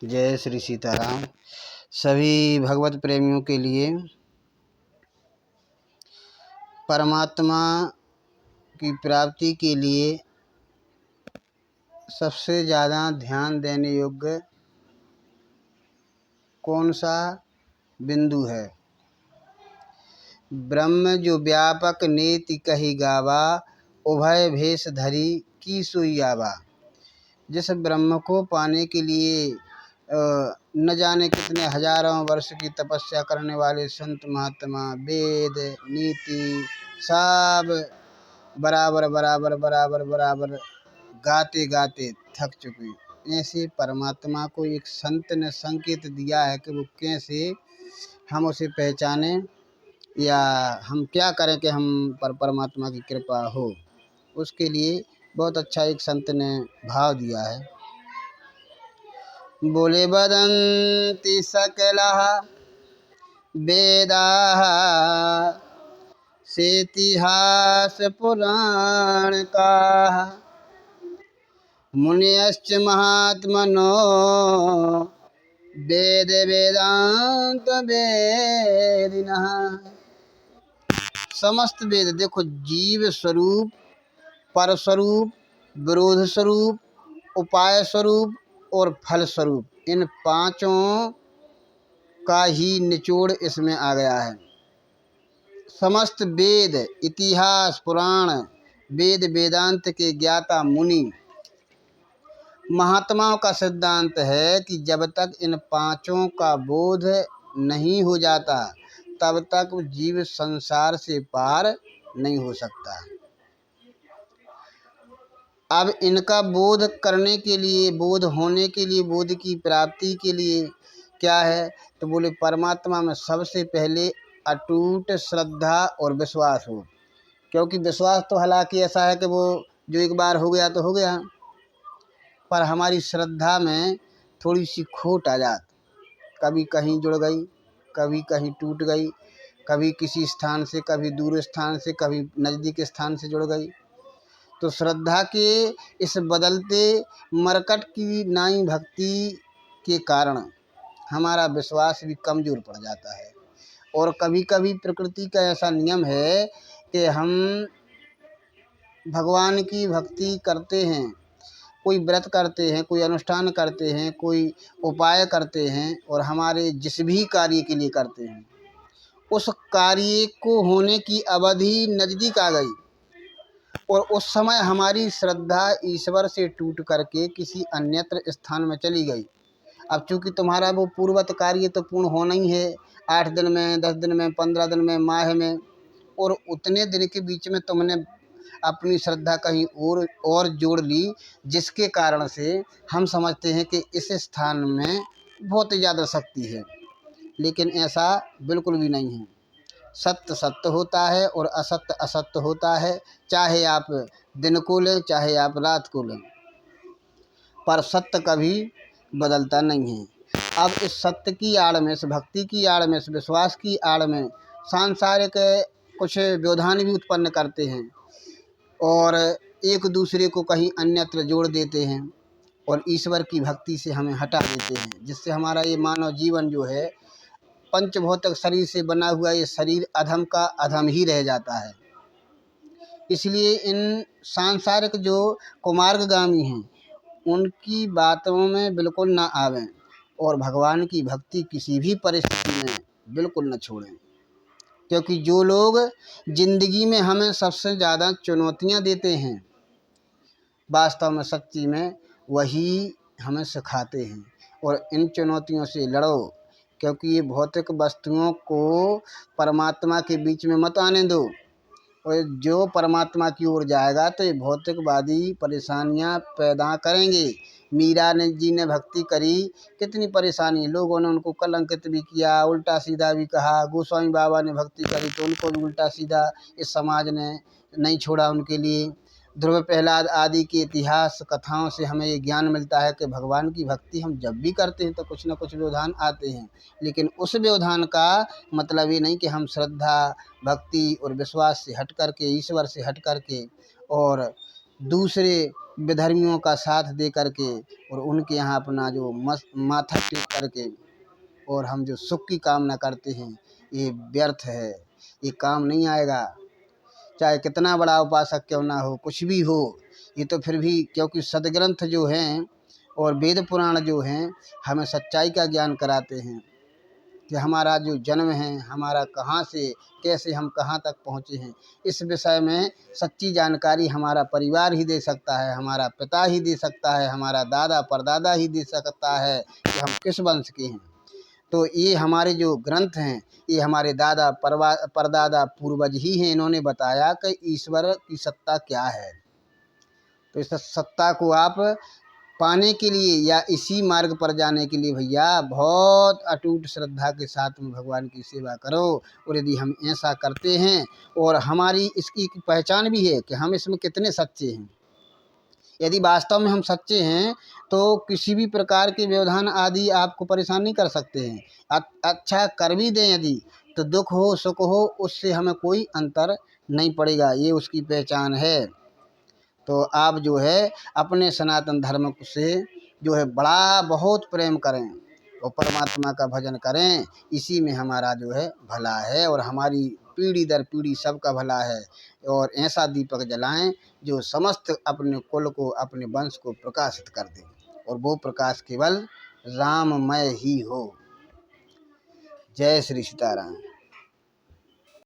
जय श्री सीताराम। सभी भगवत प्रेमियों के लिए परमात्मा की प्राप्ति के लिए सबसे ज़्यादा ध्यान देने योग्य कौन सा बिंदु है? ब्रह्म जो व्यापक नेति कही गावा, उभय भेष धरी की सोई आवा। जिस ब्रह्म को पाने के लिए न जाने कितने हजारों वर्ष की तपस्या करने वाले संत महात्मा वेद नीति सब बराबर बराबर बराबर बराबर गाते गाते थक चुके। ऐसे परमात्मा को एक संत ने संकेत दिया है कि वो कैसे हम उसे पहचाने या हम क्या करें कि हम पर परमात्मा की कृपा हो। उसके लिए बहुत अच्छा एक संत ने भाव दिया है। बोले वदन्ति सकलः वेदाः सेतिहास पुराण काः, मुनयश्च महात्मनो वेद वेदांत वेदिनः। समस्त वेद देखो, जीव स्वरूप, पर स्वरूप, विरोध स्वरूप, उपाय स्वरूप और फल स्वरूप, इन पांचों का ही निचोड़ इसमें आ गया है। समस्त वेद, इतिहास, पुराण, वेद वेदांत के ज्ञाता मुनि महात्माओं का सिद्धांत है कि जब तक इन पांचों का बोध नहीं हो जाता तब तक जीव संसार से पार नहीं हो सकता। अब इनका बोध करने के लिए, बोध होने के लिए, बोध की प्राप्ति के लिए क्या है? तो बोले परमात्मा में सबसे पहले अटूट श्रद्धा और विश्वास हो। क्योंकि विश्वास तो हालांकि ऐसा है कि वो जो एक बार हो गया तो हो गया, पर हमारी श्रद्धा में थोड़ी सी खोट आ जाती, कभी कहीं जुड़ गई, कभी कहीं टूट गई, कभी किसी स्थान से, कभी दूर स्थान से, कभी नज़दीक स्थान से जुड़ गई। तो श्रद्धा के इस बदलते मरकट की नाई भक्ति के कारण हमारा विश्वास भी कमज़ोर पड़ जाता है। और कभी कभी प्रकृति का ऐसा नियम है कि हम भगवान की भक्ति करते हैं, कोई व्रत करते हैं, कोई अनुष्ठान करते हैं, कोई उपाय करते हैं और हमारे जिस भी कार्य के लिए करते हैं उस कार्य को होने की अवधि नज़दीक आ गई और उस समय हमारी श्रद्धा ईश्वर से टूट करके किसी अन्यत्र स्थान में चली गई। अब चूँकि तुम्हारा वो पूर्वत कार्य तो पूर्ण होना ही है, 8 दिन में, 10 दिन में, 15 दिन में, माह में, और उतने दिन के बीच में तुमने अपनी श्रद्धा कहीं और जोड़ ली, जिसके कारण से हम समझते हैं कि इस स्थान में बहुत ही ज़्यादा शक्ति है। लेकिन ऐसा बिल्कुल भी नहीं है। सत्य सत्य होता है और असत्य असत्य होता है, चाहे आप दिन को लें चाहे आप रात को लें, पर सत्य कभी बदलता नहीं है। अब इस सत्य की आड़ में, इस भक्ति की आड़ में, इस विश्वास की आड़ में सांसारिक कुछ व्यवधान भी उत्पन्न करते हैं और एक दूसरे को कहीं अन्यत्र जोड़ देते हैं और ईश्वर की भक्ति से हमें हटा देते हैं, जिससे हमारा ये मानव जीवन जो है, पंचभौतिक शरीर से बना हुआ ये शरीर अधम का अधम ही रह जाता है। इसलिए इन सांसारिक जो कुमार्गगामी हैं उनकी बातों में बिल्कुल ना आवें और भगवान की भक्ति किसी भी परिस्थिति में बिल्कुल न छोड़ें। क्योंकि जो लोग जिंदगी में हमें सबसे ज़्यादा चुनौतियां देते हैं, वास्तव में सच्ची में वही हमें सिखाते हैं। और इन चुनौतियों से लड़ो, क्योंकि ये भौतिक वस्तुओं को परमात्मा के बीच में मत आने दो। और जो परमात्मा की ओर जाएगा तो ये भौतिकवादी परेशानियां पैदा करेंगे। मीरा जी ने भक्ति करी, कितनी परेशानी, लोगों ने उनको कलंकित भी किया, उल्टा सीधा भी कहा। गोस्वामी बाबा ने भक्ति करी तो उनको भी उल्टा सीधा इस समाज ने नहीं छोड़ा उनके लिए। ध्रुव प्रहलाद आदि के इतिहास कथाओं से हमें ये ज्ञान मिलता है कि भगवान की भक्ति हम जब भी करते हैं तो कुछ न कुछ व्यवधान आते हैं, लेकिन उस व्यवधान का मतलब ये नहीं कि हम श्रद्धा भक्ति और विश्वास से हट करके, ईश्वर से हट करके और दूसरे विधर्मियों का साथ दे करके और उनके यहाँ अपना जो माथा टेक करके और हम जो सुख की कामना करते हैं, ये व्यर्थ है, ये काम नहीं आएगा। चाहे कितना बड़ा उपासक क्यों ना हो, कुछ भी हो, ये तो फिर भी, क्योंकि सदग्रंथ जो हैं और वेद पुराण जो हैं हमें सच्चाई का ज्ञान कराते हैं कि हमारा जो जन्म है, हमारा कहाँ से कैसे हम कहाँ तक पहुँचे हैं, इस विषय में सच्ची जानकारी हमारा परिवार ही दे सकता है, हमारा पिता ही दे सकता है, हमारा दादा परदादा ही दे सकता है कि हम किस वंश के हैं। तो ये हमारे जो ग्रंथ हैं, ये हमारे दादा परदादा पूर्वज ही हैं, इन्होंने बताया कि ईश्वर की सत्ता क्या है। तो इस सत्ता को आप पाने के लिए या इसी मार्ग पर जाने के लिए भैया बहुत अटूट श्रद्धा के साथ में भगवान की सेवा करो। और यदि हम ऐसा करते हैं, और हमारी इसकी पहचान भी है कि हम इसमें कितने सच्चे हैं। यदि वास्तव में हम सच्चे हैं तो किसी भी प्रकार के व्यवधान आदि आपको परेशान नहीं कर सकते हैं। अच्छा कर भी दें यदि, तो दुख हो सुख हो उससे हमें कोई अंतर नहीं पड़ेगा, ये उसकी पहचान है। तो आप जो है अपने सनातन धर्म से जो है बड़ा बहुत प्रेम करें और परमात्मा का भजन करें, इसी में हमारा जो है भला है और हमारी पीढ़ी दर पीढ़ी सबका भला है। और ऐसा दीपक जलाएं जो समस्त अपने कुल को, अपने वंश को प्रकाशित कर दे, और वो प्रकाश केवल राममय ही हो। जय श्री सीताराम।